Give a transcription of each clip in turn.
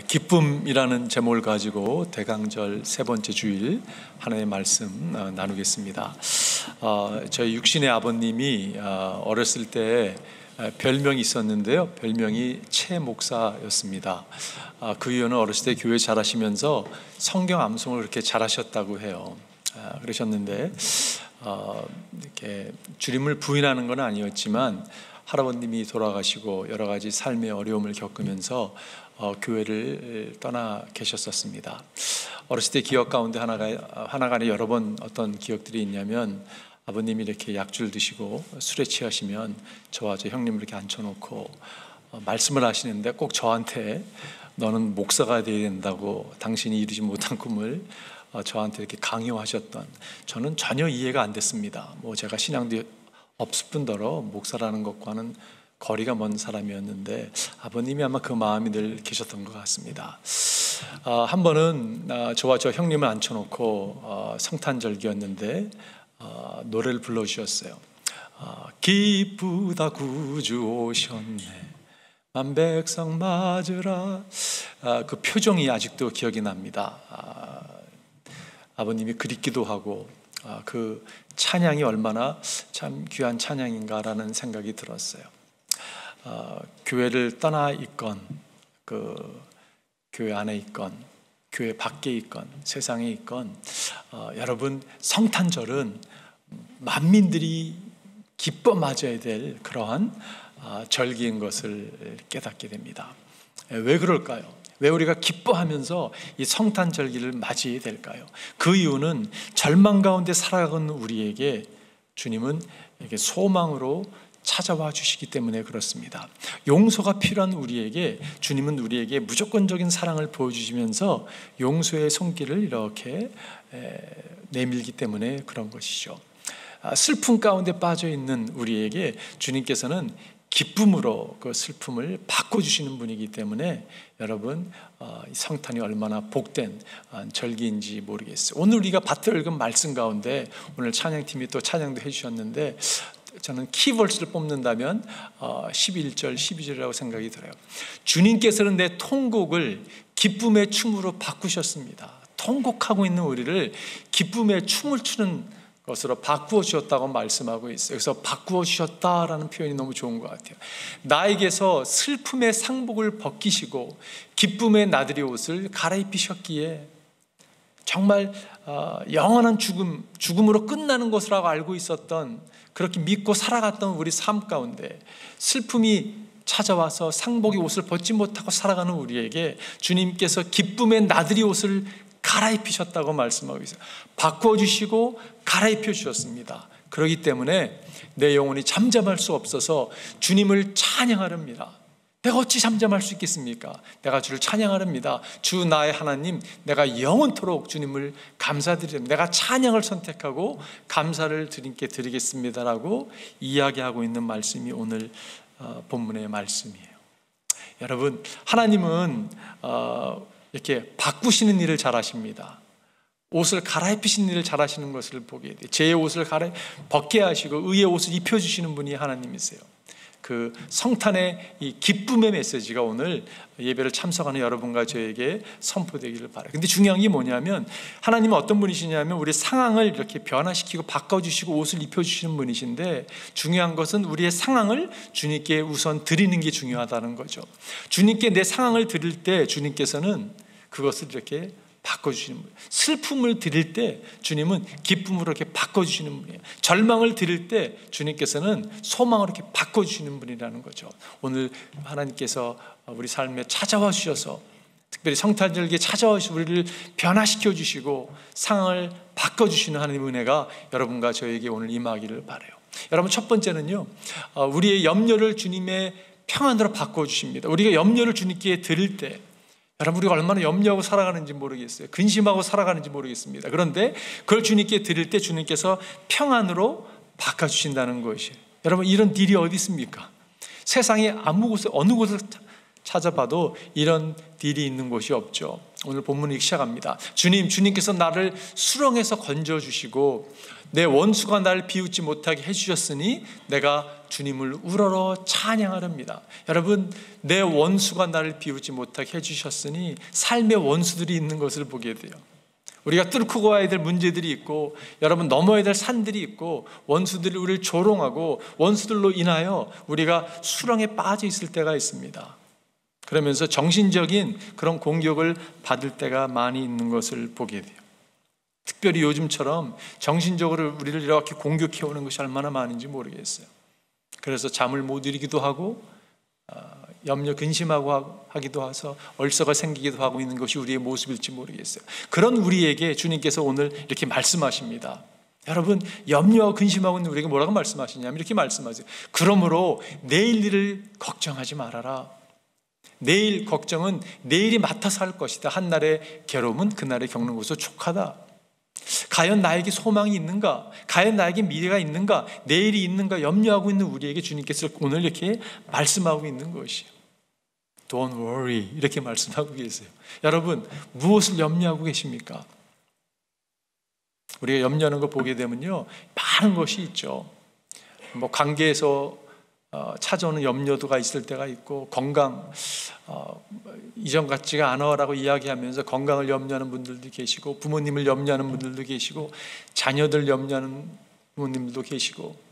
기쁨이라는 제목을 가지고 대강절 세 번째 주일 하나님의 말씀 나누겠습니다. 저희 육신의 아버님이 어렸을 때 별명이 있었는데요, 별명이 최 목사였습니다. 그 이유는 어렸을 때 교회 잘하시면서 성경 암송을 그렇게 잘하셨다고 해요. 그러셨는데 이렇게 주님을 부인하는 건 아니었지만 할아버님이 돌아가시고 여러 가지 삶의 어려움을 겪으면서 교회를 떠나 계셨었습니다. 어렸을 때 기억 가운데 하나가 아니라 여러 번 어떤 기억들이 있냐면, 아버님이 이렇게 약주를 드시고 술에 취하시면 저와 저 형님을 이렇게 앉혀놓고 말씀을 하시는데 꼭 저한테 너는 목사가 되어야 된다고, 당신이 이루지 못한 꿈을 저한테 이렇게 강요하셨던, 저는 전혀 이해가 안 됐습니다. 제가 신앙도 없을 뿐더러 목사라는 것과는 거리가 먼 사람이었는데 아버님이 아마 그 마음이 늘 계셨던 것 같습니다. 한 번은 저와 저 형님을 앉혀놓고 성탄절기였는데 노래를 불러주셨어요. 기쁘다 구주 오셨네, 만백성 맞으라. 그 표정이 아직도 기억이 납니다. 아버님이 그립기도 하고 그 찬양이 얼마나 참 귀한 찬양인가라는 생각이 들었어요. 교회를 떠나 있건, 그 교회 안에 있건, 교회 밖에 있건, 세상에 있건, 여러분, 성탄절은 만민들이 기뻐 맞아야 될 그러한 절기인 것을 깨닫게 됩니다. 왜 그럴까요? 왜 우리가 기뻐하면서 이 성탄절기를 맞이해야 될까요? 그 이유는 절망 가운데 살아가는 우리에게 주님은 이렇게 소망으로 찾아와 주시기 때문에 그렇습니다. 용서가 필요한 우리에게 주님은 우리에게 무조건적인 사랑을 보여주시면서 용서의 손길을 이렇게 내밀기 때문에 그런 것이죠. 슬픔 가운데 빠져 있는 우리에게 주님께서는 기쁨으로 그 슬픔을 바꿔주시는 분이기 때문에 여러분, 성탄이 얼마나 복된 절기인지 모르겠어요. 오늘 우리가 밭을 읽은 말씀 가운데 오늘 찬양팀이 또 찬양도 해주셨는데, 저는 키버스를 뽑는다면 11절, 12절이라고 생각이 들어요. 주님께서는 내 통곡을 기쁨의 춤으로 바꾸셨습니다. 통곡하고 있는 우리를 기쁨의 춤을 추는 것으로 바꾸어 주셨다고 말씀하고 있어요. 그래서 바꾸어 주셨다라는 표현이 너무 좋은 것 같아요. 나에게서 슬픔의 상복을 벗기시고 기쁨의 나들이 옷을 갈아입히셨기에 정말 영원한 죽음으로 끝나는 것이라고 알고 있었던, 그렇게 믿고 살아갔던 우리 삶 가운데 슬픔이 찾아와서 상복의 옷을 벗지 못하고 살아가는 우리에게 주님께서 기쁨의 나들이 옷을 갈아입히셨다고 말씀하고 있어요. 바꿔주시고 갈아입혀 주셨습니다. 그렇기 때문에 내 영혼이 잠잠할 수 없어서 주님을 찬양하렵니다. 내가 어찌 잠잠할 수 있겠습니까? 내가 주를 찬양하렵니다. 주 나의 하나님, 내가 영원토록 주님을 감사드립니다. 내가 찬양을 선택하고 감사를 주님께 드리겠습니다라고 이야기하고 있는 말씀이 오늘 본문의 말씀이에요. 여러분, 하나님은 이렇게 바꾸시는 일을 잘하십니다. 옷을 갈아입히시는 일을 잘하시는 것을 보게 돼요. 죄의 옷을 벗게 하시고 의의 옷을 입혀주시는 분이 하나님이세요. 그 성탄의 이 기쁨의 메시지가 오늘 예배를 참석하는 여러분과 저에게 선포되기를 바라요. 근데 중요한 게 뭐냐면, 하나님은 어떤 분이시냐면 우리의 상황을 이렇게 변화시키고 바꿔주시고 옷을 입혀주시는 분이신데, 중요한 것은 우리의 상황을 주님께 우선 드리는 게 중요하다는 거죠. 주님께 내 상황을 드릴 때 주님께서는 그것을 이렇게 바꿔주시는 분이에요. 슬픔을 드릴 때 주님은 기쁨으로 이렇게 바꿔주시는 분이에요. 절망을 드릴 때 주님께서는 소망으로 이렇게 바꿔주시는 분이라는 거죠. 오늘 하나님께서 우리 삶에 찾아와 주셔서, 특별히 성탄절기에 찾아와 주셔서 우리를 변화시켜 주시고 상황을 바꿔주시는 하나님의 은혜가 여러분과 저에게 오늘 임하기를 바라요. 여러분, 첫 번째는요, 우리의 염려를 주님의 평안으로 바꿔주십니다. 우리가 염려를 주님께 드릴 때, 여러분, 우리가 얼마나 염려하고 살아가는지 모르겠어요. 근심하고 살아가는지 모르겠습니다. 그런데 그걸 주님께 드릴 때 주님께서 평안으로 바꿔주신다는 것이에요. 여러분, 이런 딜이 어디 있습니까? 세상에 어느 곳을 찾아봐도 이런 딜이 있는 곳이 없죠. 오늘 본문을 시작합니다. 주님께서 나를 수렁에서 건져주시고 내 원수가 나를 비웃지 못하게 해주셨으니 내가 주님을 우러러 찬양하렵니다. 여러분, 내 원수가 나를 비웃지 못하게 해주셨으니 삶의 원수들이 있는 것을 보게 돼요. 우리가 뚫고 가야 될 문제들이 있고, 여러분 넘어야 될 산들이 있고, 원수들이 우리를 조롱하고 원수들로 인하여 우리가 수렁에 빠져 있을 때가 있습니다. 그러면서 정신적인 그런 공격을 받을 때가 많이 있는 것을 보게 돼요. 특별히 요즘처럼 정신적으로 우리를 이렇게 공격해오는 것이 얼마나 많은지 모르겠어요. 그래서 잠을 못 이루기도 하고 염려 근심하고 하기도 해서 얼서가 생기기도 하고 있는 것이 우리의 모습일지 모르겠어요. 그런 우리에게 주님께서 오늘 이렇게 말씀하십니다. 여러분, 염려하고 근심하고 있는 우리에게 뭐라고 말씀하시냐면 이렇게 말씀하세요. 그러므로 내일 일을 걱정하지 말아라. 내일 걱정은 내일이 맡아서 할 것이다. 한날의 괴로움은 그날에 겪는 것으로 족하다. 과연 나에게 소망이 있는가? 과연 나에게 미래가 있는가? 내일이 있는가? 염려하고 있는 우리에게 주님께서 오늘 이렇게 말씀하고 있는 것이에요. Don't worry, 이렇게 말씀하고 계세요. 여러분, 무엇을 염려하고 계십니까? 우리가 염려하는 걸 보게 되면요, 많은 것이 있죠. 뭐 관계에서 찾아오는 염려도가 있을 때가 있고, 건강 이전 같지가 않아라고 이야기하면서 건강을 염려하는 분들도 계시고, 부모님을 염려하는 분들도 계시고, 자녀들 염려하는 부모님들도 계시고,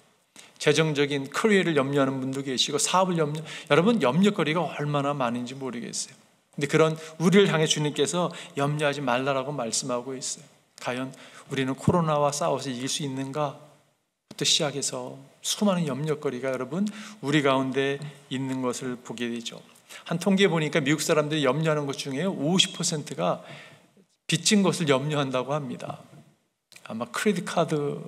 재정적인 커리어를 염려하는 분도 계시고, 사업을 여러분 염려거리가 얼마나 많은지 모르겠어요. 근데 그런 우리를 향해 주님께서 염려하지 말라라고 말씀하고 있어요. 과연 우리는 코로나와 싸워서 이길 수 있는가? 부터 시작해서 수많은 염려거리가 여러분 우리 가운데 있는 것을 보게 되죠. 한 통계 보니까 미국 사람들이 염려하는 것 중에 50%가 빚진 것을 염려한다고 합니다. 아마 크레딧 카드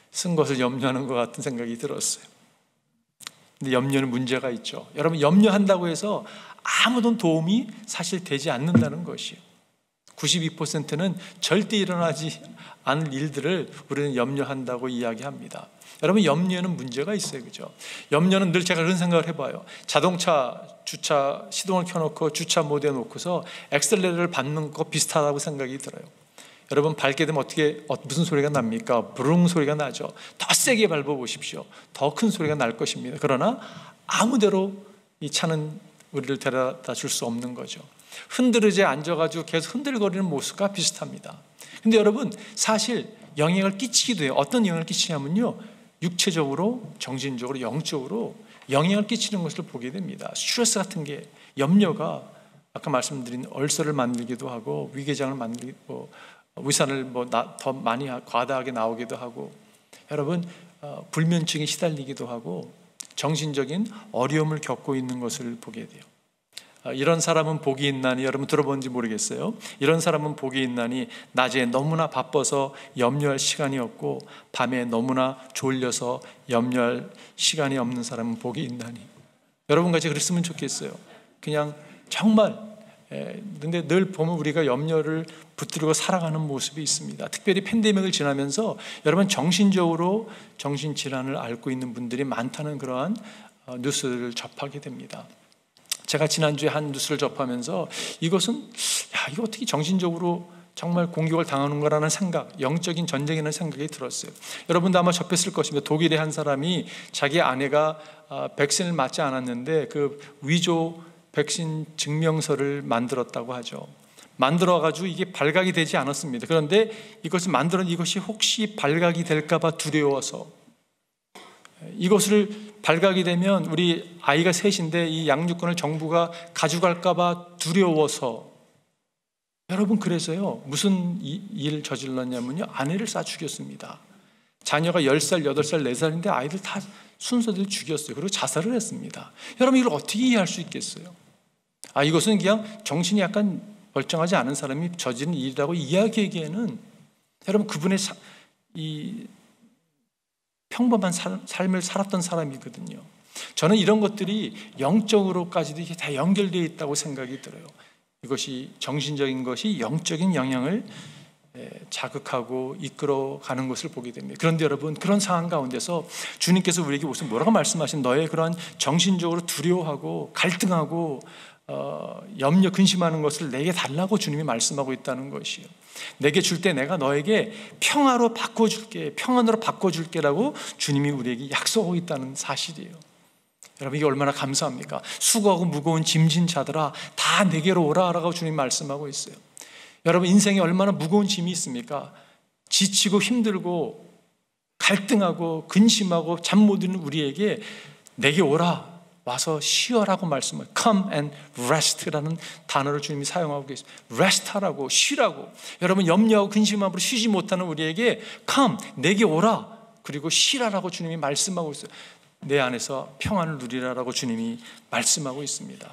쓴 것을 염려하는 것 같은 생각이 들었어요. 근데 염려는 문제가 있죠. 여러분, 염려한다고 해서 아무런 도움이 사실 되지 않는다는 것이에요. 92%는 절대 일어나지 않을 일들을 우리는 염려한다고 이야기합니다. 여러분, 염려는 문제가 있어요. 그죠? 염려는 늘 제가 그런 생각을 해봐요. 자동차 주차 시동을 켜놓고 주차 모드에 놓고서 엑셀레터를 밟는 거 비슷하다고 생각이 들어요. 여러분, 밟게 되면 무슨 소리가 납니까? 부릉 소리가 나죠. 더 세게 밟아보십시오. 더 큰 소리가 날 것입니다. 그러나 아무데로 이 차는 우리를 데려다 줄 수 없는 거죠. 흔들의자에 앉아가지고 계속 흔들거리는 모습과 비슷합니다. 근데 여러분, 사실 영향을 끼치기도 해요. 어떤 영향을 끼치냐면요, 육체적으로, 정신적으로, 영적으로 영향을 끼치는 것을 보게 됩니다. 스트레스 같은 게, 염려가 아까 말씀드린 얼서를 만들기도 하고, 위궤장을 만들고, 위산을 더 많이 과다하게 나오기도 하고, 여러분 불면증에 시달리기도 하고, 정신적인 어려움을 겪고 있는 것을 보게 돼요. 이런 사람은 복이 있나니, 여러분 들어본지 모르겠어요. 이런 사람은 복이 있나니 낮에 너무나 바빠서 염려할 시간이 없고 밤에 너무나 졸려서 염려할 시간이 없는 사람은 복이 있나니. 여러분같이 그랬으면 좋겠어요. 그냥 정말. 근데 늘 보면 우리가 염려를 붙들고 살아가는 모습이 있습니다. 특별히 팬데믹을 지나면서 여러분 정신적으로 정신질환을 앓고 있는 분들이 많다는 그러한 뉴스를 접하게 됩니다. 제가 지난주에 한 뉴스를 접하면서 이거 어떻게 정신적으로 정말 공격을 당하는 거라는 생각, 영적인 전쟁이라는 생각이 들었어요. 여러분도 아마 접했을 것입니다. 독일의 한 사람이 자기 아내가 백신을 맞지 않았는데 그 위조 백신 증명서를 만들었다고 하죠. 만들어가지고 이게 발각이 되지 않았습니다. 그런데 이것이 혹시 발각이 될까봐 두려워서, 이것을 발각이 되면 우리 아이가 셋인데 이 양육권을 정부가 가져갈까봐 두려워서, 여러분 그래서요 무슨 일을 저질렀냐면요, 아내를 쏴 죽였습니다. 자녀가 10살, 8살, 4살인데 아이들 다 순서대로 죽였어요. 그리고 자살을 했습니다. 여러분 이걸 어떻게 이해할 수 있겠어요? 이것은 그냥 정신이 약간 멀쩡하지 않은 사람이 저지른 일이라고 이야기하기에는, 여러분 그분의 이 평범한 삶을 살았던 사람이거든요. 저는 이런 것들이 영적으로까지도 이게 다 연결되어 있다고 생각이 들어요. 이것이 정신적인 것이 영적인 영향을 자극하고 이끌어가는 것을 보게 됩니다. 그런데 여러분, 그런 상황 가운데서 주님께서 우리에게 무슨 뭐라고 말씀하신, 너의 그러한 정신적으로 두려워하고 갈등하고 염려 근심하는 것을 내게 달라고 주님이 말씀하고 있다는 것이에요. 내게 줄 때 내가 너에게 평화로 바꿔줄게, 평안으로 바꿔줄게라고 주님이 우리에게 약속하고 있다는 사실이에요. 여러분, 이게 얼마나 감사합니까? 수고하고 무거운 짐진 자들아 다 내게로 오라라고 주님 말씀하고 있어요. 여러분, 인생에 얼마나 무거운 짐이 있습니까? 지치고 힘들고 갈등하고 근심하고 잠 못 이루는 우리에게 내게 오라, 와서 쉬어라고 말씀을, come and rest라는 단어를 주님이 사용하고 계십니다. rest하라고, 쉬라고. 여러분, 염려하고 근심함으로 쉬지 못하는 우리에게 come, 내게 오라, 그리고 쉬라라고 주님이 말씀하고 있어요. 내 안에서 평안을 누리라라고 주님이 말씀하고 있습니다.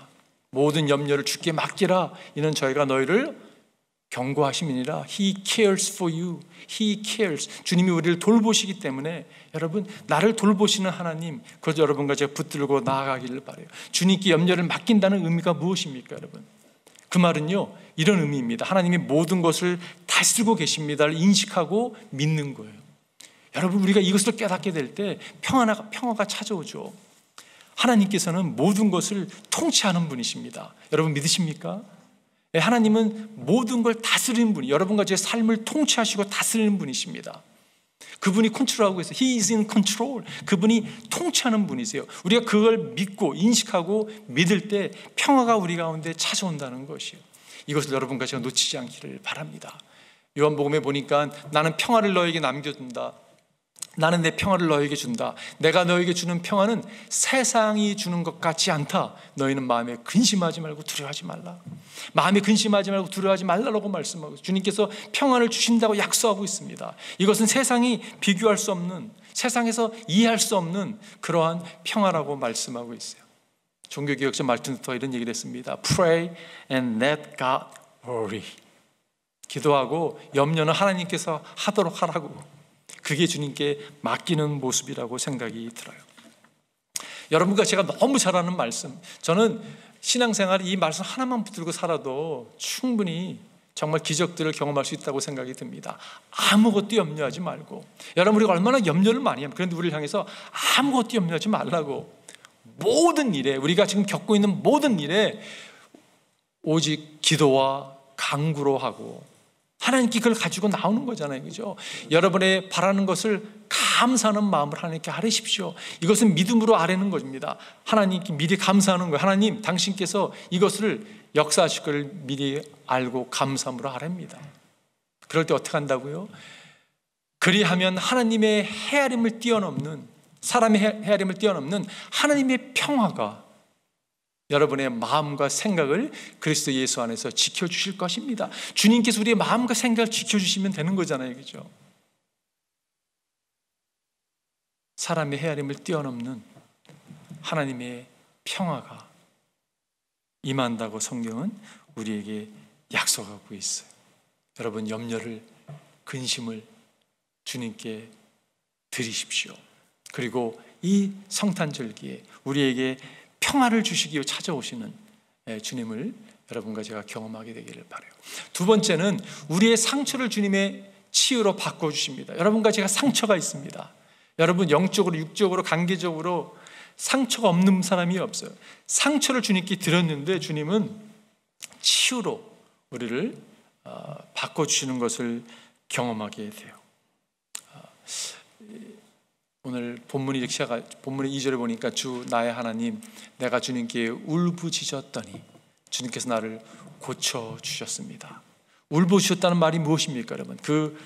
모든 염려를 주께 맡기라, 이는 저희가 너희를 경고하심이니라. He cares for you. He cares. 주님이 우리를 돌보시기 때문에, 여러분, 나를 돌보시는 하나님, 그래서 여러분과 제가 붙들고 나아가기를 바라요. 주님께 염려를 맡긴다는 의미가 무엇입니까, 여러분? 그 말은요, 이런 의미입니다. 하나님이 모든 것을 다스리고 계십니다를 인식하고 믿는 거예요. 여러분, 우리가 이것을 깨닫게 될 때 평화가 찾아오죠. 하나님께서는 모든 것을 통치하는 분이십니다. 여러분, 믿으십니까? 하나님은 모든 걸 다스리는 분이, 여러분과 제 삶을 통치하시고 다스리는 분이십니다. 그분이 컨트롤하고 있어요. He is in control. 그분이 통치하는 분이세요. 우리가 그걸 믿고 인식하고 믿을 때 평화가 우리 가운데 찾아온다는 것이에요. 이것을 여러분과 제가 놓치지 않기를 바랍니다. 요한복음에 보니까 나는 평화를 너에게 남겨둔다. 나는 내 평화를 너에게 준다. 내가 너에게 주는 평화는 세상이 주는 것 같지 않다. 너희는 마음에 근심하지 말고 두려워하지 말라. 마음에 근심하지 말고 두려워하지 말라고 말씀하고, 주님께서 평안을 주신다고 약속하고 있습니다. 이것은 세상이 비교할 수 없는, 세상에서 이해할 수 없는 그러한 평화라고 말씀하고 있어요. 종교개혁자 말틴 루터 이런 얘기를 했습니다. Pray and let God worry. 기도하고 염려는 하나님께서 하도록 하라고. 그게 주님께 맡기는 모습이라고 생각이 들어요. 여러분과 제가 너무 잘 아는 말씀, 저는 신앙생활 이 말씀 하나만 붙들고 살아도 충분히 정말 기적들을 경험할 수 있다고 생각이 듭니다. 아무것도 염려하지 말고. 여러분, 우리가 얼마나 염려를 많이 합니까? 그런데 우리를 향해서 아무것도 염려하지 말라고. 모든 일에, 우리가 지금 겪고 있는 모든 일에 오직 기도와 간구로 하고, 하나님께 그걸 가지고 나오는 거잖아요, 그죠? 여러분의 바라는 것을 감사하는 마음을 하나님께 아뢰십시오. 이것은 믿음으로 아뢰는 것입니다. 하나님께 미리 감사하는 거예요. 하나님, 당신께서 이것을 역사하실 걸 미리 알고 감사함으로 아뢰입니다. 그럴 때 어떻게 한다고요? 그리하면 하나님의 헤아림을 뛰어넘는, 사람의 헤아림을 뛰어넘는 하나님의 평화가 여러분의 마음과 생각을 그리스도 예수 안에서 지켜주실 것입니다. 주님께서 우리의 마음과 생각을 지켜주시면 되는 거잖아요, 그죠? 사람의 헤아림을 뛰어넘는 하나님의 평화가 임한다고 성경은 우리에게 약속하고 있어요. 여러분, 염려를, 근심을 주님께 드리십시오. 그리고 이 성탄절기에 우리에게 평화를 주시기 위해 찾아오시는 주님을 여러분과 제가 경험하게 되기를 바라요. 두 번째는 우리의 상처를 주님의 치유로 바꿔주십니다. 여러분과 제가 상처가 있습니다. 여러분, 영적으로, 육적으로, 관계적으로 상처가 없는 사람이 없어요. 상처를 주님께 드렸는데 주님은 치유로 우리를 바꿔주시는 것을 경험하게 돼요. 오늘 본문이 본문의 2절에 보니까 주 나의 하나님, 내가 주님께 울부짖었더니 주님께서 나를 고쳐주셨습니다. 울부짖었다는 말이 무엇입니까, 여러분? 그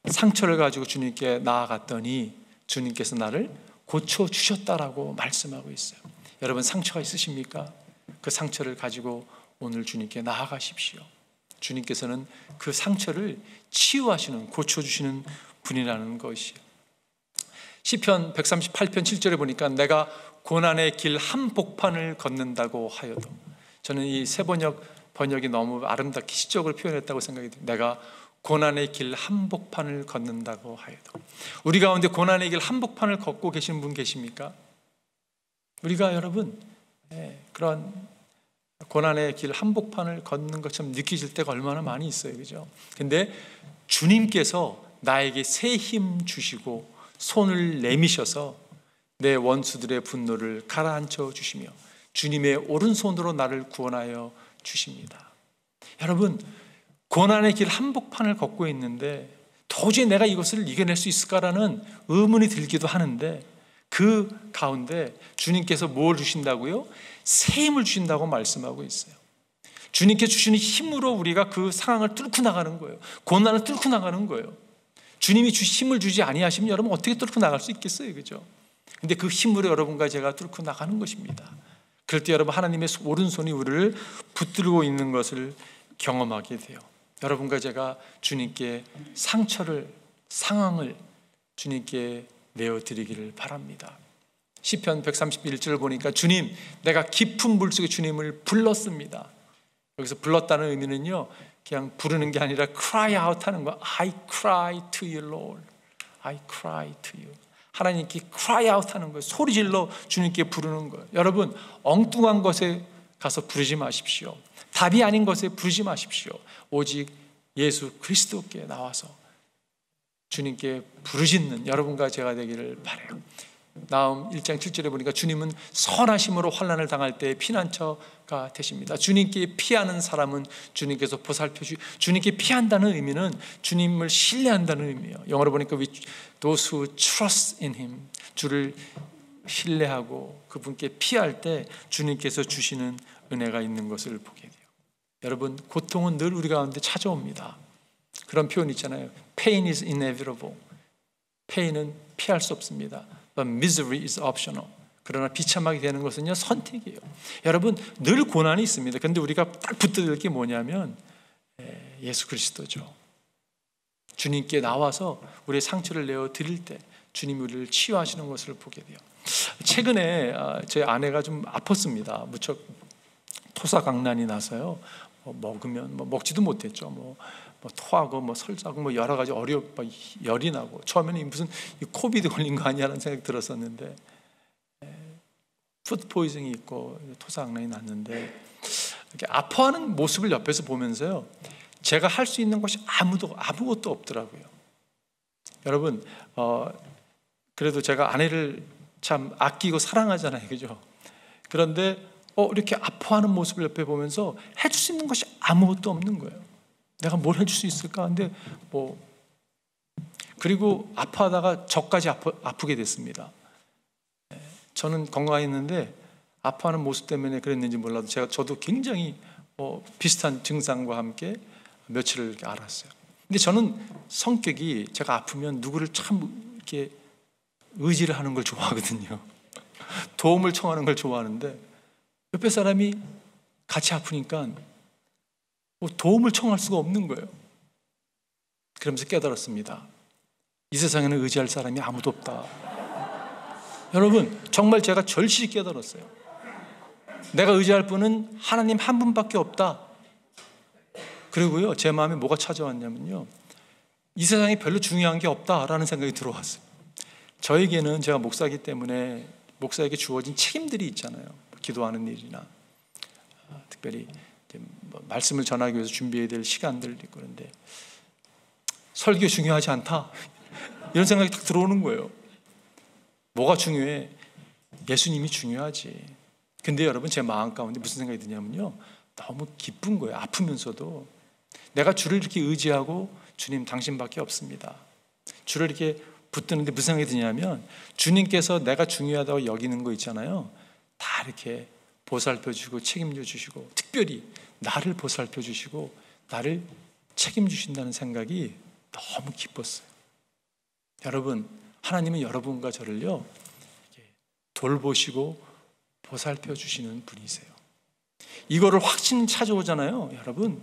상처를 가지고 주님께 나아갔더니 주님께서 나를 고쳐주셨다라고 말씀하고 있어요. 여러분, 상처가 있으십니까? 그 상처를 가지고 오늘 주님께 나아가십시오. 주님께서는 그 상처를 치유하시는, 고쳐주시는 분이라는 것이에요. 시편 138편 7절에 보니까 내가 고난의 길 한복판을 걷는다고 하여도, 저는 이 새 번역이 너무 아름답게 시적으로 표현했다고 생각이 듭니다. 내가 고난의 길 한복판을 걷는다고 하여도. 우리 가운데 고난의 길 한복판을 걷고 계신 분 계십니까? 우리가 여러분 그런 고난의 길 한복판을 걷는 것처럼 느껴질 때가 얼마나 많이 있어요, 그죠? 근데 주님께서 나에게 새 힘 주시고 손을 내미셔서 내 원수들의 분노를 가라앉혀 주시며 주님의 오른손으로 나를 구원하여 주십니다. 여러분, 고난의 길 한복판을 걷고 있는데 도저히 내가 이것을 이겨낼 수 있을까라는 의문이 들기도 하는데, 그 가운데 주님께서 뭘 주신다고요? 새 힘을 주신다고 말씀하고 있어요. 주님께 주시는 힘으로 우리가 그 상황을 뚫고 나가는 거예요. 고난을 뚫고 나가는 거예요. 주님이 힘을 주지 아니하시면 여러분 어떻게 뚫고 나갈 수 있겠어요? 그죠? 근데 그 힘으로 여러분과 제가 뚫고 나가는 것입니다. 그럴 때 여러분, 하나님의 오른손이 우리를 붙들고 있는 것을 경험하게 돼요. 여러분과 제가 주님께 상황을 주님께 내어드리기를 바랍니다. 시편 131절 보니까 주님, 내가 깊은 물속에 주님을 불렀습니다. 여기서 불렀다는 의미는요, 그냥 부르는 게 아니라 cry out 하는 거. I cry to you, Lord. I cry to you. 하나님께 cry out 하는 거예요. 소리질러 주님께 부르는 거예요. 여러분, 엉뚱한 것에 가서 부르지 마십시오. 답이 아닌 것에 부르지 마십시오. 오직 예수 그리스도께 나와서 주님께 부르짖는 여러분과 제가 되기를 바라요. 나음 1장 7절에 보니까 주님은 선하심으로 환난을 당할 때 피난처가 되십니다. 주님께 피하는 사람은 주님께서 보살펴 주님께 피한다는 의미는 주님을 신뢰한다는 의미예요. 영어로 보니까 those who trust in him, 주를 신뢰하고 그분께 피할 때 주님께서 주시는 은혜가 있는 것을 보게 돼요. 여러분, 고통은 늘 우리 가운데 찾아옵니다. 그런 표현 있잖아요. Pain is inevitable. Pain은 피할 수 없습니다. But misery is optional. 그러나 비참하게 되는 것은요, 선택이에요. 여러분, 늘 고난이 있습니다. 그런데 우리가 딱 붙들릴 게 뭐냐면 예수 그리스도죠. 주님께 나와서 우리의 상처를 내어 드릴 때 주님이 우리를 치유하시는 것을 보게 돼요. 최근에 제 아내가 좀 아팠습니다. 무척 토사강난이 나서요. 먹으면 먹지도 못했죠. 토하고 설사하고 여러 가지 열이 나고, 처음에는 무슨 코비드 걸린 거 아니야라는 생각이 들었었는데, 푸드 포이즌이 있고 토사강난이 났는데, 이렇게 아파하는 모습을 옆에서 보면서요, 제가 할 수 있는 것이 아무것도 없더라고요. 여러분, 그래도 제가 아내를 참 아끼고 사랑하잖아요, 그죠? 그런데 이렇게 아파하는 모습을 옆에 보면서 해줄 수 있는 것이 아무것도 없는 거예요. 내가 뭘 해줄 수 있을까? 근데 그리고 아파하다가 저까지 아프게 됐습니다. 저는 건강했는데 아파하는 모습 때문에 그랬는지 몰라도 저도 굉장히 비슷한 증상과 함께 며칠을 이렇게 알았어요. 근데 저는 성격이 제가 아프면 누구를 참 이렇게 의지를 하는 걸 좋아하거든요. 도움을 청하는 걸 좋아하는데, 옆에 사람이 같이 아프니까 도움을 청할 수가 없는 거예요. 그러면서 깨달았습니다. 이 세상에는 의지할 사람이 아무도 없다. 여러분, 정말 제가 절실히 깨달았어요. 내가 의지할 분은 하나님 한 분밖에 없다. 그리고요, 제 마음에 뭐가 찾아왔냐면요, 이 세상에 별로 중요한 게 없다라는 생각이 들어왔어요. 저에게는, 제가 목사이기 때문에 목사에게 주어진 책임들이 있잖아요. 기도하는 일이나 특별히 말씀을 전하기 위해서 준비해야 될 시간들 있고, 그런데 설교 중요하지 않다 이런 생각이 딱 들어오는 거예요. 뭐가 중요해? 예수님이 중요하지. 근데 여러분, 제 마음 가운데 무슨 생각이 드냐면요, 너무 기쁜 거예요. 아프면서도 내가 주를 이렇게 의지하고, 주님 당신밖에 없습니다. 주를 이렇게 붙드는데 무슨 생각이 드냐면, 주님께서 내가 중요하다고 여기는 거 있잖아요, 다 이렇게 보살펴 주시고 책임져 주시고, 특별히 나를 보살펴 주시고 나를 책임주신다는 생각이 너무 기뻤어요. 여러분, 하나님은 여러분과 저를요, 돌보시고 보살펴 주시는 분이세요. 이거를 확신 찾아오잖아요. 여러분,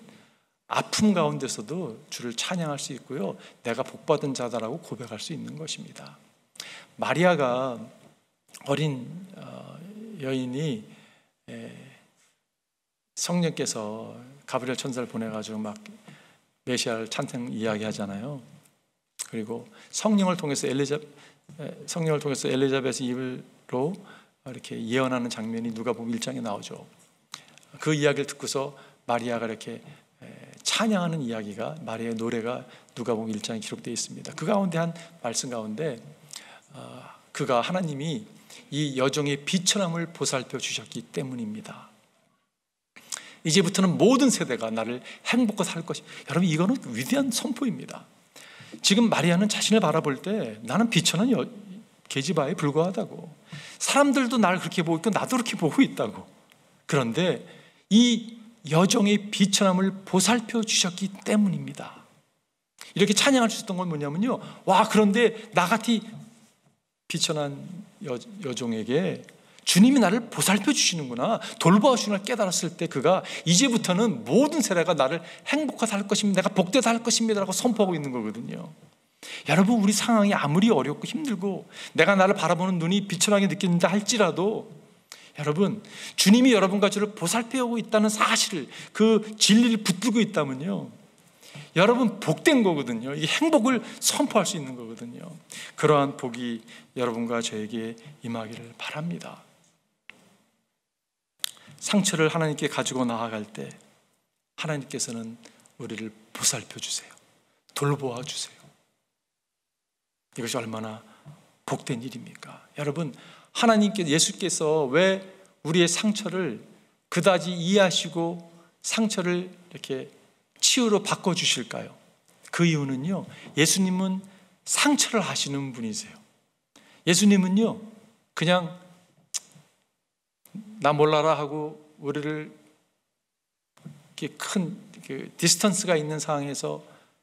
아픔 가운데서도 주를 찬양할 수 있고요, 내가 복받은 자다라고 고백할 수 있는 것입니다. 마리아가, 어린 여인이 성령께서 가브리엘 천사를 보내가지고 막 메시아를 찬양 이야기하잖아요. 그리고 성령을 통해서 엘리자벳의 입으로 이렇게 예언하는 장면이 누가복음 1장에 나오죠. 그 이야기를 듣고서 마리아가 이렇게 찬양하는 이야기가, 마리아의 노래가 누가복음 1장에 기록되어 있습니다. 그 가운데 한 말씀 가운데 그가, 하나님이 이 여종의 비천함을 보살펴 주셨기 때문입니다. 이제부터는 모든 세대가 나를 행복하게 살 것이. 여러분, 이거는 위대한 선포입니다. 지금 마리아는 자신을 바라볼 때 나는 비천한 계집아에 불과하다고, 사람들도 나를 그렇게 보고 있고 나도 그렇게 보고 있다고. 그런데 이 여종의 비천함을 보살펴 주셨기 때문입니다. 이렇게 찬양할 수 있었던 건 뭐냐면요, 와, 그런데 나같이 비천한 여종에게 주님이 나를 보살펴 주시는구나, 돌보아 주시는 걸 깨달았을 때 그가 이제부터는 모든 세대가 나를 행복하게 살 것입니다, 내가 복되다 할 것입니다 라고 선포하고 있는 거거든요. 여러분, 우리 상황이 아무리 어렵고 힘들고 내가 나를 바라보는 눈이 비천하게 느낀다 할지라도, 여러분, 주님이 여러분과 저를 보살펴오고 있다는 사실을, 그 진리를 붙들고 있다면요, 여러분 복된 거거든요. 이게 행복을 선포할 수 있는 거거든요. 그러한 복이 여러분과 저에게 임하기를 바랍니다. 상처를 하나님께 가지고 나아갈 때 하나님께서는 우리를 보살펴 주세요. 돌보아 주세요. 이것이 얼마나 복된 일입니까? 여러분, 예수께서 왜 우리의 상처를 그다지 이해하시고 상처를 이렇게 치유로 바꿔주실까요? 그 이유는요, 예수님은 상처를 하시는 분이세요. 예수님은요, 그냥 나 몰라라 하고 우리를 이렇게 큰 디스턴스가 있는 상황에서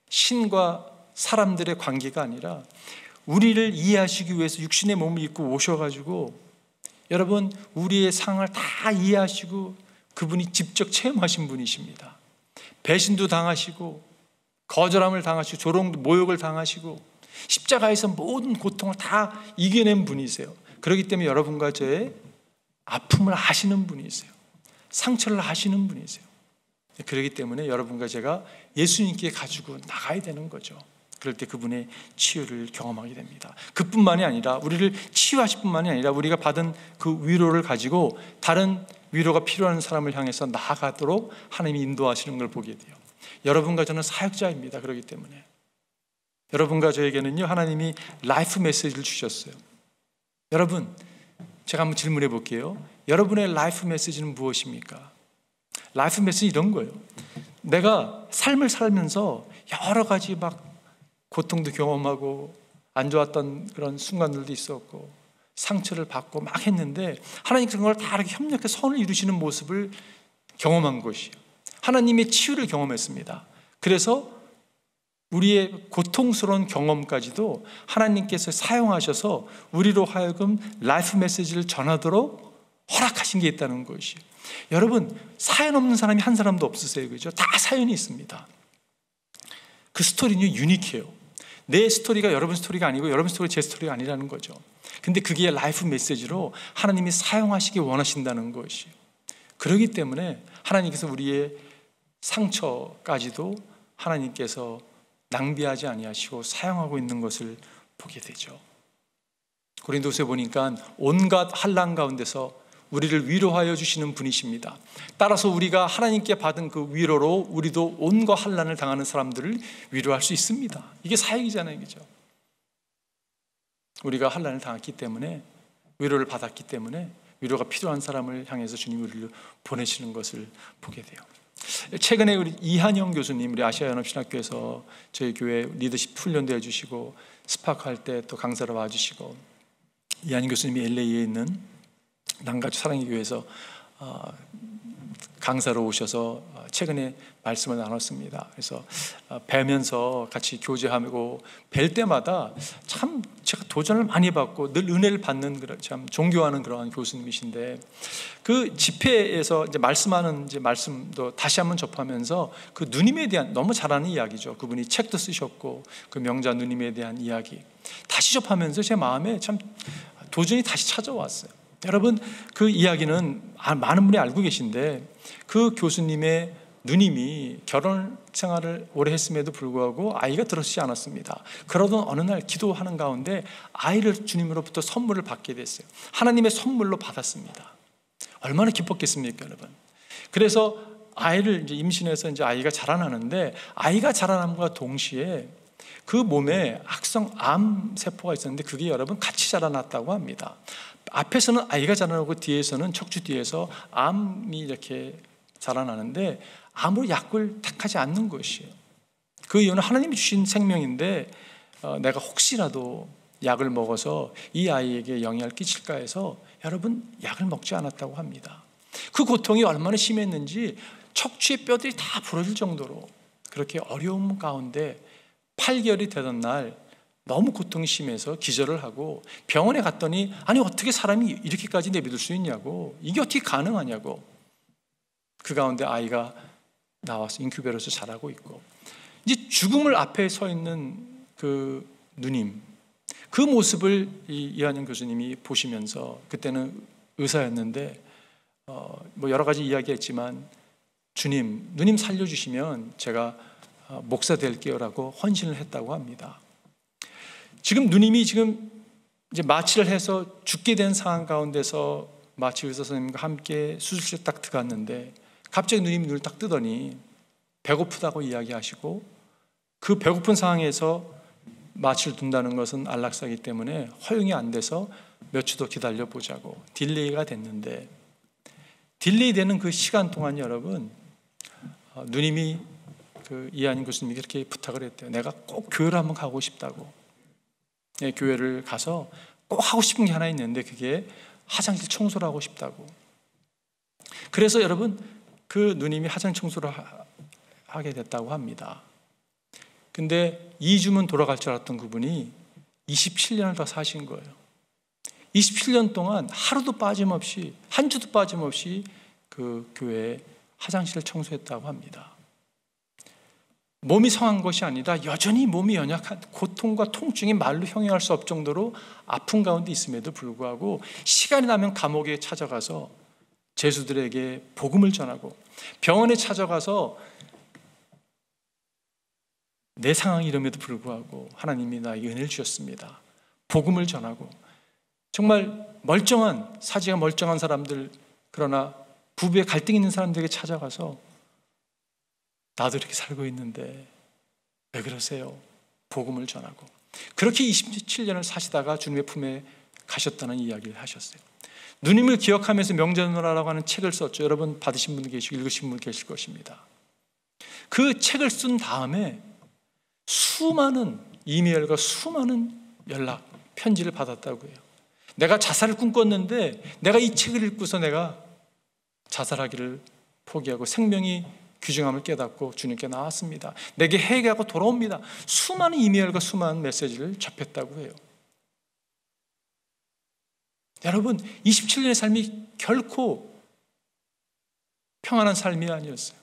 신과 사람들의 관계가 아니라 우리를 이해하시기 위해서 육신의 몸을 입고 오셔가지고, 여러분, 우리의 상황을 다 이해하시고 그분이 직접 체험하신 분이십니다. 배신도 당하시고 거절함을 당하시고 조롱, 모욕을 당하시고 십자가에서 모든 고통을 다 이겨낸 분이세요. 그렇기 때문에 여러분과 저의 아픔을 아시는 분이세요. 상처를 아시는 분이세요. 그렇기 때문에 여러분과 제가 예수님께 가지고 나가야 되는 거죠. 그럴 때 그분의 치유를 경험하게 됩니다. 그뿐만이 아니라, 우리를 치유하실 뿐만이 아니라 우리가 받은 그 위로를 가지고 다른 위로가 필요한 사람을 향해서 나아가도록 하나님이 인도하시는 걸 보게 돼요. 여러분과 저는 사역자입니다. 그렇기 때문에 여러분과 저에게는요, 하나님이 라이프 메시지를 주셨어요. 여러분, 제가 한번 질문해 볼게요. 여러분의 라이프 메시지는 무엇입니까? 라이프 메시지 이런 거예요. 내가 삶을 살면서 여러 가지 막 고통도 경험하고 안 좋았던 그런 순간들도 있었고 상처를 받고 막 했는데, 하나님께서 그걸 다 이렇게 협력해 선을 이루시는 모습을 경험한 것이에요. 하나님의 치유를 경험했습니다. 그래서 우리의 고통스러운 경험까지도 하나님께서 사용하셔서 우리로 하여금 라이프 메시지를 전하도록 허락하신 게 있다는 것이에요. 여러분, 사연 없는 사람이 한 사람도 없으세요, 그죠? 다 사연이 있습니다. 그 스토리는 유니크해요. 내 스토리가 여러분 스토리가 아니고 여러분 스토리가 제 스토리가 아니라는 거죠. 근데 그게 라이프 메시지로 하나님이 사용하시기 원하신다는 것이에요. 그렇기 때문에 하나님께서 우리의 상처까지도 하나님께서 낭비하지 아니하시고 사용하고 있는 것을 보게 되죠. 고린도서에 보니까 온갖 환난 가운데서 우리를 위로하여 주시는 분이십니다. 따라서 우리가 하나님께 받은 그 위로로 우리도 온갖 환난을 당하는 사람들을 위로할 수 있습니다. 이게 사역이잖아요, 그죠? 우리가 환난을 당했기 때문에, 위로를 받았기 때문에 위로가 필요한 사람을 향해서 주님이 우리를 보내시는 것을 보게 돼요. 최근에 우리 이한영 교수님, 우리 아시아연합신학교에서 저희 교회 리더십 훈련도 해주시고 스파크할 때 또 강사로 와주시고, 이한영 교수님이 LA에 있는 남가주 사랑의 교회에서 강사로 오셔서 최근에 말씀을 나눴습니다. 그래서 뵈면서 같이 교제하고 뵐 때마다 참 제가 도전을 많이 받고 늘 은혜를 받는, 참 존경하는 그러한 교수님이신데, 그 집회에서 이제 말씀하는 이제 말씀도 다시 한번 접하면서 그 누님에 대한, 너무 잘 아는 이야기죠. 그분이 책도 쓰셨고 그 명자 누님에 대한 이야기 다시 접하면서 제 마음에 참 도전이 다시 찾아왔어요. 여러분, 그 이야기는 많은 분이 알고 계신데, 그 교수님의 누님이 결혼 생활을 오래 했음에도 불구하고 아이가 들어서지 않았습니다. 그러던 어느 날 기도하는 가운데 아이를 주님으로부터 선물을 받게 됐어요. 하나님의 선물로 받았습니다. 얼마나 기뻤겠습니까, 여러분? 그래서 아이를 이제 임신해서 이제 아이가 자라나는데, 아이가 자라남과 동시에 그 몸에 악성 암 세포가 있었는데 그게 여러분 같이 자라났다고 합니다. 앞에서는 아이가 자라나고 뒤에서는 척추 뒤에서 암이 이렇게 자라나는데 아무리 약을 택하지 않는 것이에요. 그 이유는 하나님이 주신 생명인데 내가 혹시라도 약을 먹어서 이 아이에게 영향을 끼칠까 해서 여러분 약을 먹지 않았다고 합니다. 그 고통이 얼마나 심했는지 척추의 뼈들이 다 부러질 정도로 그렇게 어려움 가운데 8개월이 되던 날 너무 고통이 심해서 기절을 하고 병원에 갔더니 아니 어떻게 사람이 이렇게까지 내비둘 수 있냐고, 이게 어떻게 가능하냐고. 그 가운데 아이가 나와서 인큐베이터에서 자라고 있고, 이제 죽음을 앞에 서 있는 그 누님, 그 모습을 이한영 교수님이 보시면서, 그때는 의사였는데 뭐 여러 가지 이야기했지만 주님, 누님 살려주시면 제가 목사 될게요라고 헌신을 했다고 합니다. 지금 누님이 지금 이제 마취를 해서 죽게 된 상황 가운데서 마취 의사 선생님과 함께 수술실에 딱 들어갔는데 갑자기 누님이 눈을 딱 뜨더니 배고프다고 이야기하시고, 그 배고픈 상황에서 마취를 둔다는 것은 안락사이기 때문에 허용이 안 돼서 몇 주 더 기다려 보자고 딜레이가 됐는데, 딜레이 되는 그 시간 동안 여러분 누님이 그 이한인 교수님이 이렇게 부탁을 했대요. 내가 꼭 교회를 한번 가고 싶다고. 네, 교회를 가서 꼭 하고 싶은 게 하나 있는데 그게 화장실 청소를 하고 싶다고. 그래서 여러분 그 누님이 화장실 청소를 하게 됐다고 합니다. 근데 2주면 돌아갈 줄 알았던 그분이 27년을 더 사신 거예요. 27년 동안 하루도 빠짐없이, 한 주도 빠짐없이 그 교회에 화장실을 청소했다고 합니다. 몸이 성한 것이 아니라 여전히 몸이 연약한 고통과 통증이 말로 형용할 수 없을 정도로 아픈 가운데 있음에도 불구하고 시간이 나면 감옥에 찾아가서 죄수들에게 복음을 전하고, 병원에 찾아가서 내 상황이 이름에도 불구하고 하나님이 나에게 은혜를 주셨습니다. 복음을 전하고, 정말 멀쩡한, 사지가 멀쩡한 사람들, 그러나 부부에 갈등이 있는 사람들에게 찾아가서 나도 이렇게 살고 있는데 왜 그러세요? 복음을 전하고, 그렇게 27년을 사시다가 주님의 품에 가셨다는 이야기를 하셨어요. 누님을 기억하면서 명제노라라고 하는 책을 썼죠. 여러분 받으신 분 계시고 읽으신 분 계실 것입니다. 그 책을 쓴 다음에 수많은 이메일과 수많은 연락, 편지를 받았다고 해요. 내가 자살을 꿈꿨는데 내가 이 책을 읽고서 내가 자살하기를 포기하고 생명이 귀중함을 깨닫고 주님께 나왔습니다. 내게 회개하고 돌아옵니다. 수많은 이메일과 수많은 메시지를 접했다고 해요. 여러분 27년의 삶이 결코 평안한 삶이 아니었어요.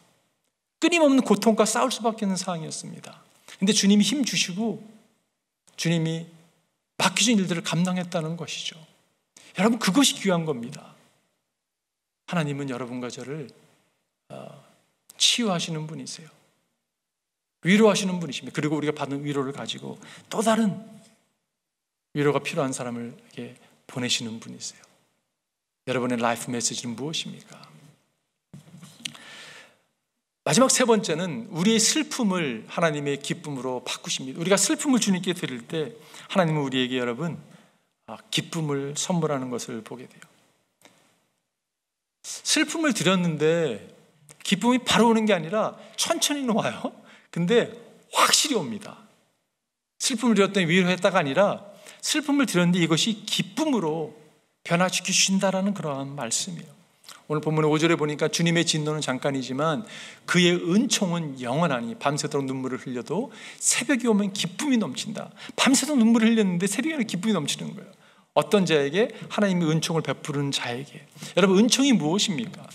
끊임없는 고통과 싸울 수밖에 없는 상황이었습니다. 근데 주님이 힘 주시고 주님이 맡기신 일들을 감당했다는 것이죠. 여러분 그것이 귀한 겁니다. 하나님은 여러분과 저를 치유하시는 분이세요. 위로하시는 분이십니다. 그리고 우리가 받은 위로를 가지고 또 다른 위로가 필요한 사람을 이렇게 보내시는 분이세요. 여러분의 라이프 메시지는 무엇입니까? 마지막 세 번째는 우리의 슬픔을 하나님의 기쁨으로 바꾸십니다. 우리가 슬픔을 주님께 드릴 때 하나님은 우리에게 여러분 기쁨을 선물하는 것을 보게 돼요. 슬픔을 드렸는데 기쁨이 바로 오는 게 아니라 천천히는 와요. 근데 확실히 옵니다. 슬픔을 드렸더니 위로했다가 아니라 슬픔을 드렸는데 이것이 기쁨으로 변화시켜 주신다라는 그러한 말씀이에요. 오늘 본문의 5절에 보니까 주님의 진노는 잠깐이지만 그의 은총은 영원하니 밤새도록 눈물을 흘려도 새벽이 오면 기쁨이 넘친다. 밤새도록 눈물을 흘렸는데 새벽에 오면 기쁨이 넘치는 거예요. 어떤 자에게? 하나님의 은총을 베푸는 자에게. 여러분 은총이 무엇입니까?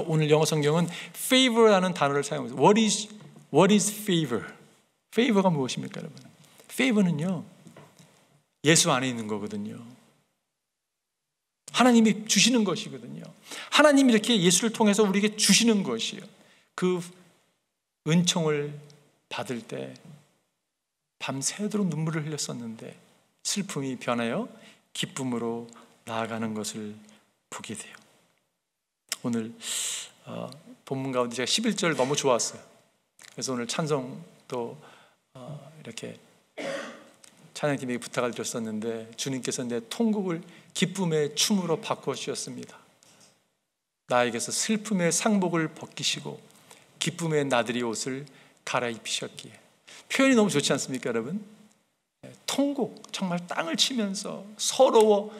오늘 영어 성경은 favor라는 단어를 사용해서 What is favor? favor가 무엇입니까 여러분? favor는요 예수 안에 있는 거거든요. 하나님이 주시는 것이거든요. 하나님이 이렇게 예수를 통해서 우리에게 주시는 것이에요. 그 은총을 받을 때 밤새도록 눈물을 흘렸었는데 슬픔이 변하여 기쁨으로 나아가는 것을 보게 돼요. 오늘 본문 가운데 제가 11절 너무 좋았어요. 그래서 오늘 찬송도 이렇게 찬양팀에게 부탁을 드렸었는데 주님께서 내 통곡을 기쁨의 춤으로 바꿔 주셨습니다. 나에게서 슬픔의 상복을 벗기시고 기쁨의 나들이 옷을 갈아입히셨기에. 표현이 너무 좋지 않습니까, 여러분? 통곡, 정말 땅을 치면서 서러워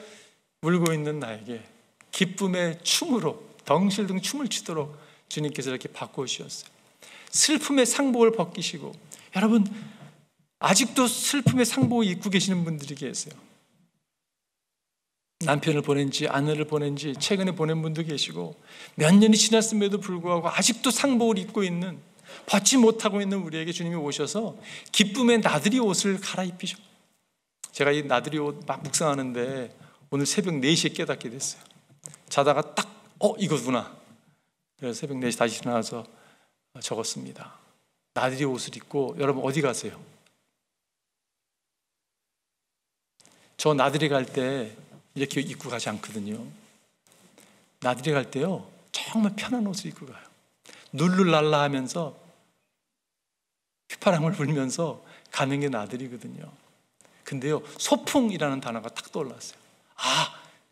울고 있는 나에게 기쁨의 춤으로 덩실덩 춤을 추도록 주님께서 이렇게 바꿔 주셨어요. 슬픔의 상복을 벗기시고. 여러분, 아직도 슬픔의 상복을 입고 계시는 분들이 계세요. 남편을 보낸지 아내를 보낸지 최근에 보낸 분도 계시고 몇 년이 지났음에도 불구하고 아직도 상복을 입고 있는, 벗지 못하고 있는 우리에게 주님이 오셔서 기쁨의 나들이 옷을 갈아입히셔. 제가 이 나들이 옷 막 묵상하는데 오늘 새벽 4시에 깨닫게 됐어요. 자다가 딱 이거구나. 그래서 새벽 4시 다시 일어나서 적었습니다. 나들이 옷을 입고. 여러분 어디 가세요? 저 나들이 갈 때 이렇게 입고 가지 않거든요. 나들이 갈 때요 정말 편한 옷을 입고 가요. 룰루랄라 하면서 휘파람을 불면서 가는 게 나들이거든요. 근데요 소풍이라는 단어가 딱 떠올랐어요.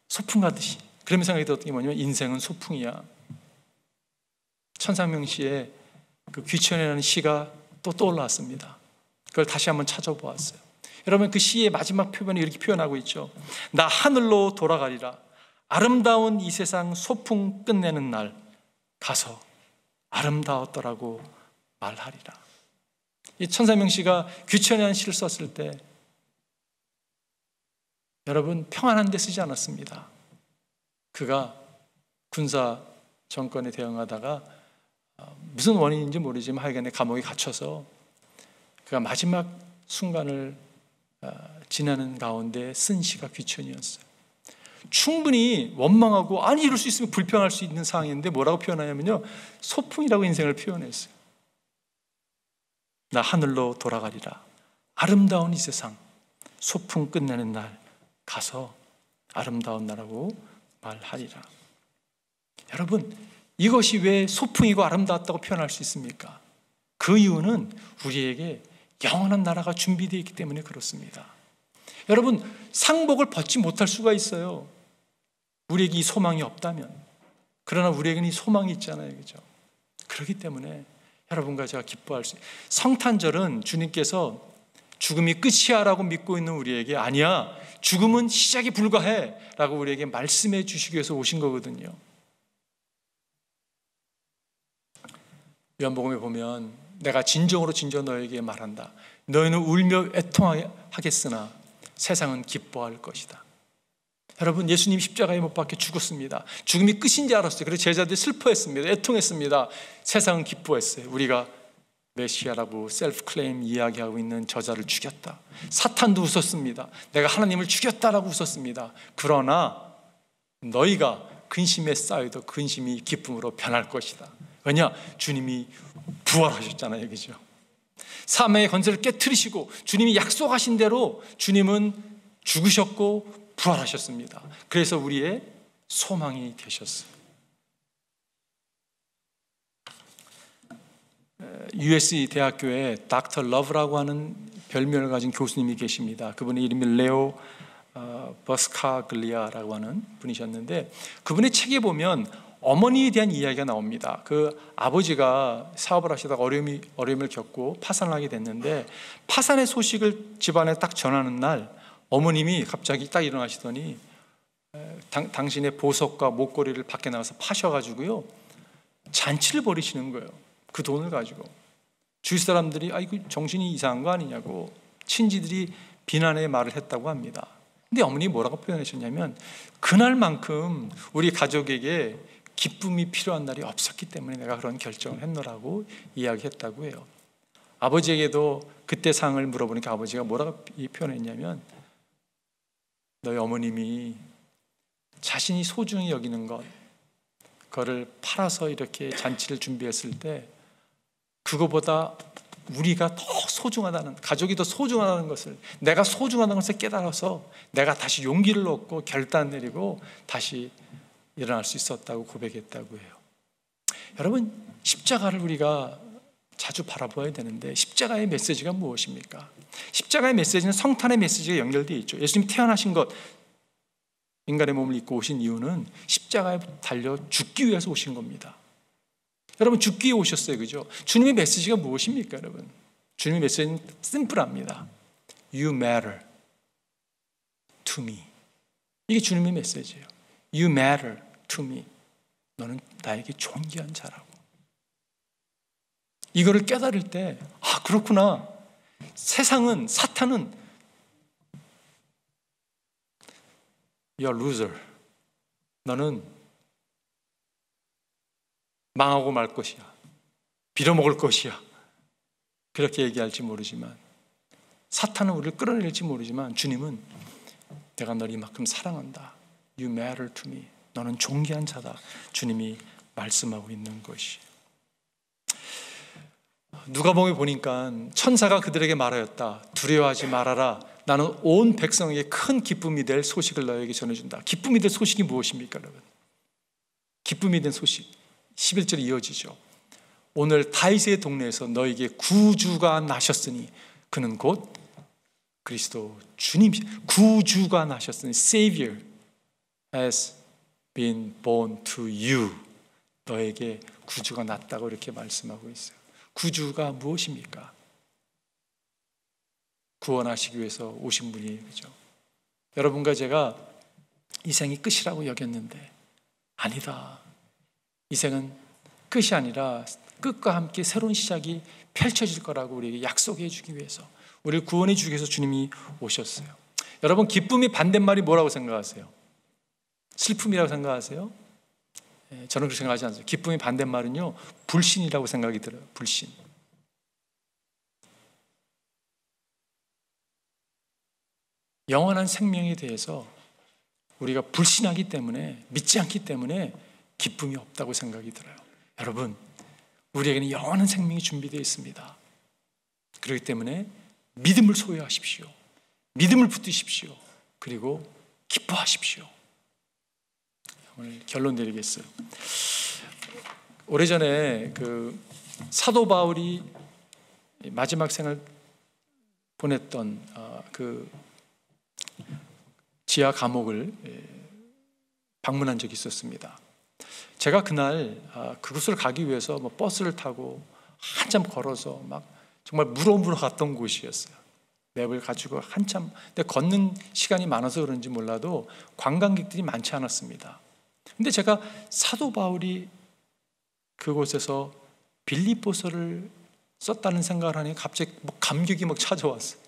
소풍 가듯이. 그러면 생각이 들었던 게 뭐냐면 인생은 소풍이야. 천상명 씨의 그 귀천이라는 시가 또 떠올랐습니다. 그걸 다시 한번 찾아보았어요. 여러분 그 시의 마지막 표현이 이렇게 표현하고 있죠. 나 하늘로 돌아가리라. 아름다운 이 세상 소풍 끝내는 날 가서 아름다웠더라고 말하리라. 이 천상명 씨가 귀천이라는 시를 썼을 때 여러분 평안한 데 쓰지 않았습니다. 그가 군사 정권에 대응하다가 무슨 원인인지 모르지만 하여간에 감옥에 갇혀서 그가 마지막 순간을 지나는 가운데 쓴 시가 귀천이었어요. 충분히 원망하고 아니 이럴 수 있으면 불평할 수 있는 상황인데 뭐라고 표현하냐면요 소풍이라고 인생을 표현했어요. 나 하늘로 돌아가리라. 아름다운 이 세상 소풍 끝내는 날 가서 아름다운 나라고 말하리라. 여러분 이것이 왜 소풍이고 아름다웠다고 표현할 수 있습니까? 그 이유는 우리에게 영원한 나라가 준비되어 있기 때문에 그렇습니다. 여러분 상복을 벗지 못할 수가 있어요. 우리에게 이 소망이 없다면. 그러나 우리에게는 이 소망이 있잖아요, 그렇죠? 그렇기 때문에 여러분과 제가 기뻐할 수 있어요. 성탄절은 주님께서 죽음이 끝이야 라고 믿고 있는 우리에게 아니야, 죽음은 시작에 불과해 라고 우리에게 말씀해 주시기 위해서 오신 거거든요. 요한복음에 보면 내가 진정으로 너에게 말한다. 너희는 울며 애통하겠으나 세상은 기뻐할 것이다. 여러분 예수님 십자가에 못 박혀 죽었습니다. 죽음이 끝인 줄 알았어요. 그래서 제자들이 슬퍼했습니다. 애통했습니다. 세상은 기뻐했어요. 우리가 메시아라고 셀프 클레임 이야기하고 있는 저자를 죽였다. 사탄도 웃었습니다. 내가 하나님을 죽였다라고 웃었습니다. 그러나 너희가 근심에 쌓여도 근심이 기쁨으로 변할 것이다. 왜냐? 주님이 부활하셨잖아요, 그죠? 사망의 권세를 깨트리시고 주님이 약속하신 대로 주님은 죽으셨고 부활하셨습니다. 그래서 우리의 소망이 되셨어요. USC 대학교에 닥터 러브라고 하는 별명을 가진 교수님이 계십니다. 그분의 이름이 레오 버스카글리아라고 하는 분이셨는데 그분의 책에 보면 어머니에 대한 이야기가 나옵니다. 그 아버지가 사업을 하시다가 어려움을 겪고 파산을 하게 됐는데 파산의 소식을 집안에 딱 전하는 날 어머님이 갑자기 딱 일어나시더니 당신의 보석과 목걸이를 밖에 나가서 파셔가지고요 잔치를 벌이시는 거예요. 그 돈을 가지고. 주위 사람들이 이거 정신이 이상한 거 아니냐고 친지들이 비난의 말을 했다고 합니다. 근데 어머니 뭐라고 표현하셨냐면 그날만큼 우리 가족에게 기쁨이 필요한 날이 없었기 때문에 내가 그런 결정을 했노라고 이야기했다고 해요. 아버지에게도 그때 상을 물어보니까 아버지가 뭐라고 표현했냐면 너희 어머님이 자신이 소중히 여기는 것 그거를 팔아서 이렇게 잔치를 준비했을 때 그거보다 우리가 더 소중하다는, 가족이 더 소중하다는 것을, 내가 소중하다는 것을 깨달아서 내가 다시 용기를 얻고 결단 내리고 다시 일어날 수 있었다고 고백했다고 해요. 여러분 십자가를 우리가 자주 바라보아야 되는데, 십자가의 메시지가 무엇입니까? 십자가의 메시지는 성탄의 메시지가 연결되어 있죠. 예수님이 태어나신 것, 인간의 몸을 입고 오신 이유는 십자가에 달려 죽기 위해서 오신 겁니다. 여러분, 죽기 위해 오셨어요, 그죠? 주님의 메시지가 무엇입니까, 여러분? 주님의 메시지는 심플합니다. You matter to me. 이게 주님의 메시지예요. You matter to me. 너는 나에게 존귀한 자라고. 이거를 깨달을 때, 아, 그렇구나. 세상은, 사탄은 You're a loser. 너는 망하고 말 것이야. 빌어먹을 것이야. 그렇게 얘기할지 모르지만, 사탄은 우리를 끌어낼지 모르지만, 주님은 내가 널 이만큼 사랑한다. You matter to me. 너는 존귀한 자다. 주님이 말씀하고 있는 것이. 누가복음에 보니까 천사가 그들에게 말하였다. 두려워하지 말아라. 나는 온 백성에게 큰 기쁨이 될 소식을 너에게 전해준다. 기쁨이 될 소식이 무엇입니까, 여러분? 기쁨이 된 소식 11절에 이어지죠. 오늘 다윗의 동네에서 너에게 구주가 나셨으니 그는 곧 그리스도 주님, 구주가 나셨으니 Savior has been born to you. 너에게 구주가 났다고 이렇게 말씀하고 있어요. 구주가 무엇입니까? 구원하시기 위해서 오신 분이에요, 그죠? 여러분과 제가 이 생이 끝이라고 여겼는데 아니다. 이 생은 끝이 아니라 끝과 함께 새로운 시작이 펼쳐질 거라고 우리에게 약속해 주기 위해서, 우리를 구원해 주기 위해서 주님이 오셨어요. 여러분, 기쁨이 반대말이 뭐라고 생각하세요? 슬픔이라고 생각하세요? 저는 그렇게 생각하지 않습니다. 기쁨의 반대말은요, 불신이라고 생각이 들어요. 불신. 영원한 생명에 대해서 우리가 불신하기 때문에, 믿지 않기 때문에 기쁨이 없다고 생각이 들어요. 여러분, 우리에게는 영원한 생명이 준비되어 있습니다. 그렇기 때문에 믿음을 소유하십시오. 믿음을 붙드십시오. 그리고 기뻐하십시오. 오늘 결론 내리겠어요. 오래전에 그 사도 바울이 마지막 생을 보냈던 그 지하 감옥을 방문한 적이 있었습니다. 제가 그날 그곳을 가기 위해서 버스를 타고 한참 걸어서 막 정말 물어물어 갔던 곳이었어요. 맵을 가지고 한참, 근데 걷는 시간이 많아서 그런지 몰라도 관광객들이 많지 않았습니다. 근데 제가 사도 바울이 그곳에서 빌립보서를 썼다는 생각을 하니 갑자기 감격이 막 찾아왔어요.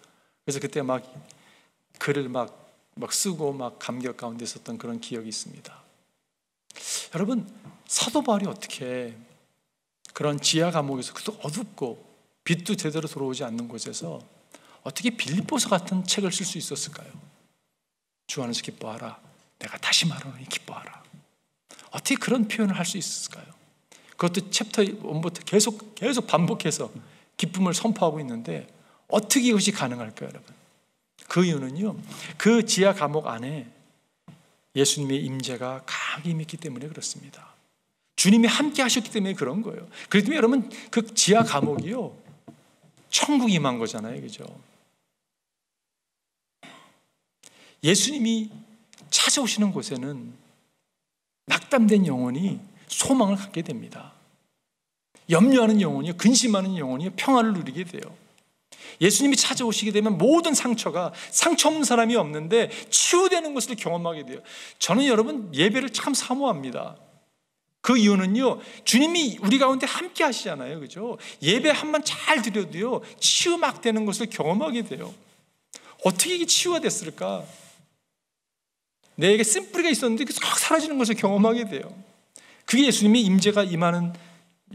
그래서 그때 막 글을 막 쓰고 막 감격 가운데 있었던 그런 기억이 있습니다. 여러분, 사도 바울이 어떻게 그런 지하 감옥에서 그것도 어둡고 빛도 제대로 들어오지 않는 곳에서 어떻게 빌립보서 같은 책을 쓸 수 있었을까요? 주 안에서 기뻐하라. 내가 다시 말하노니 기뻐하라. 어떻게 그런 표현을 할 수 있었을까요? 그것도 챕터 1부터 계속 반복해서 기쁨을 선포하고 있는데 어떻게 이것이 가능할까요, 여러분? 그 이유는요, 그 지하 감옥 안에 예수님의 임재가 강하게 임했기 때문에 그렇습니다. 주님이 함께 하셨기 때문에 그런 거예요. 그렇기 때문에 여러분, 그 지하 감옥이요, 천국이 임한 거잖아요, 그죠? 예수님이 찾아오시는 곳에는 낙담된 영혼이 소망을 갖게 됩니다. 염려하는 영혼이요, 근심하는 영혼이요, 평화를 누리게 돼요. 예수님이 찾아오시게 되면 모든 상처가, 상처 없는 사람이 없는데 치유되는 것을 경험하게 돼요. 저는 여러분, 예배를 참 사모합니다. 그 이유는요, 주님이 우리 가운데 함께 하시잖아요, 그죠? 예배 한번 잘 드려도요, 치유 막 되는 것을 경험하게 돼요. 어떻게 이게 치유가 됐을까? 내게 쓴뿌리가 있었는데 확 사라지는 것을 경험하게 돼요. 그게 예수님의 임재가 임하는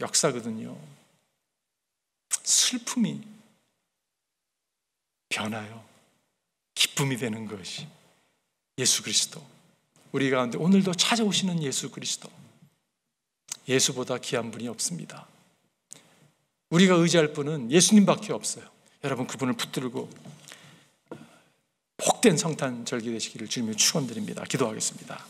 역사거든요. 슬픔이 변하여 기쁨이 되는 것이 예수 그리스도, 우리 가운데 오늘도 찾아오시는 예수 그리스도. 예수보다 귀한 분이 없습니다. 우리가 의지할 분은 예수님밖에 없어요. 여러분, 그분을 붙들고 복된 성탄 절기 되시기를 주님의 축원드립니다. 기도하겠습니다.